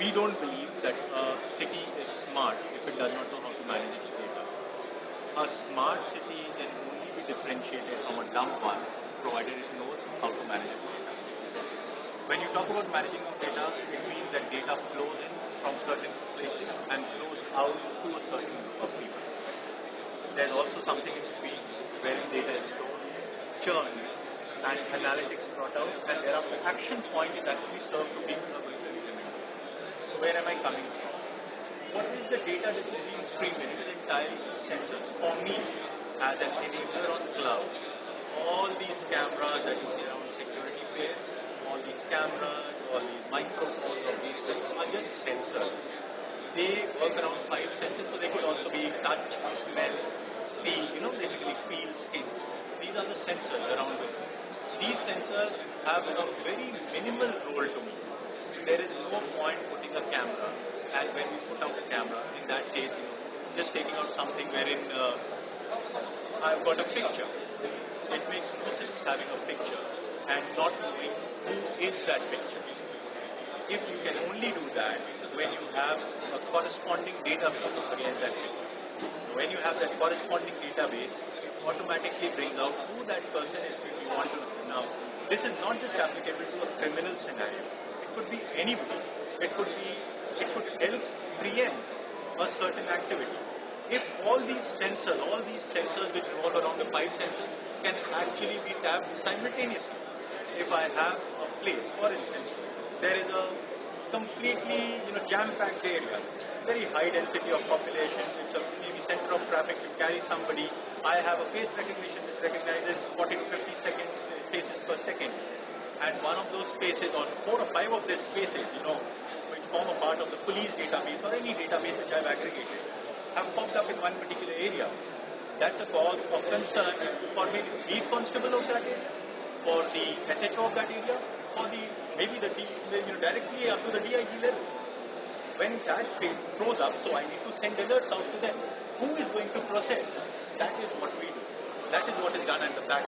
we don't believe that a city is smart if it does not know how to manage its data. A smart city can only be differentiated from a dumb one, provided it knows how to manage its data. When you talk about managing of data, it means that data flows in from certain places and flows out to a certain group of people. There's also something in between wherein data is stored, churned, and analytics brought out, and thereafter action point is actually served to people who are going to implement it. So where am I coming from? What is the data that is being streamed in? It is entirely sensors. For me, as an enabler on cloud, all these cameras that you see around security fair, all these cameras, all these microphones of these things are just sensors. They work around 5 senses, so they could also be touch, smell, see, basically feel, skin. These are the sensors around it. These sensors have a very minimal role to me. There is no point putting a camera, and when we put out a camera, in that case, just taking out something wherein I've got a picture. It makes no sense having a picture and not knowing who is that picture. If you can only do that when you have a corresponding database against that picture. When you have that corresponding database, it automatically brings out who that person is if you want to know. Now, this is not just applicable to a criminal scenario. It could be anybody. It could help preempt a certain activity. If all these sensors which revolve around the 5 senses can actually be tapped simultaneously. If I have a place, for instance, there is a completely jam-packed area, very high density of population, it's a maybe center of traffic to carry somebody. I have a face recognition which recognizes 40 to 50 faces per second. And one of those faces, or 4 or 5 of these faces, which form a part of the police database or any database which I've aggregated, have popped up in one particular area. That's a cause of concern for maybe the lead constable of that area, for the SHO of that area, or maybe directly up to the DIG level. When that throws up, so I need to send alerts out to them. Who is going to process? That is what we do. That is what is done at the back.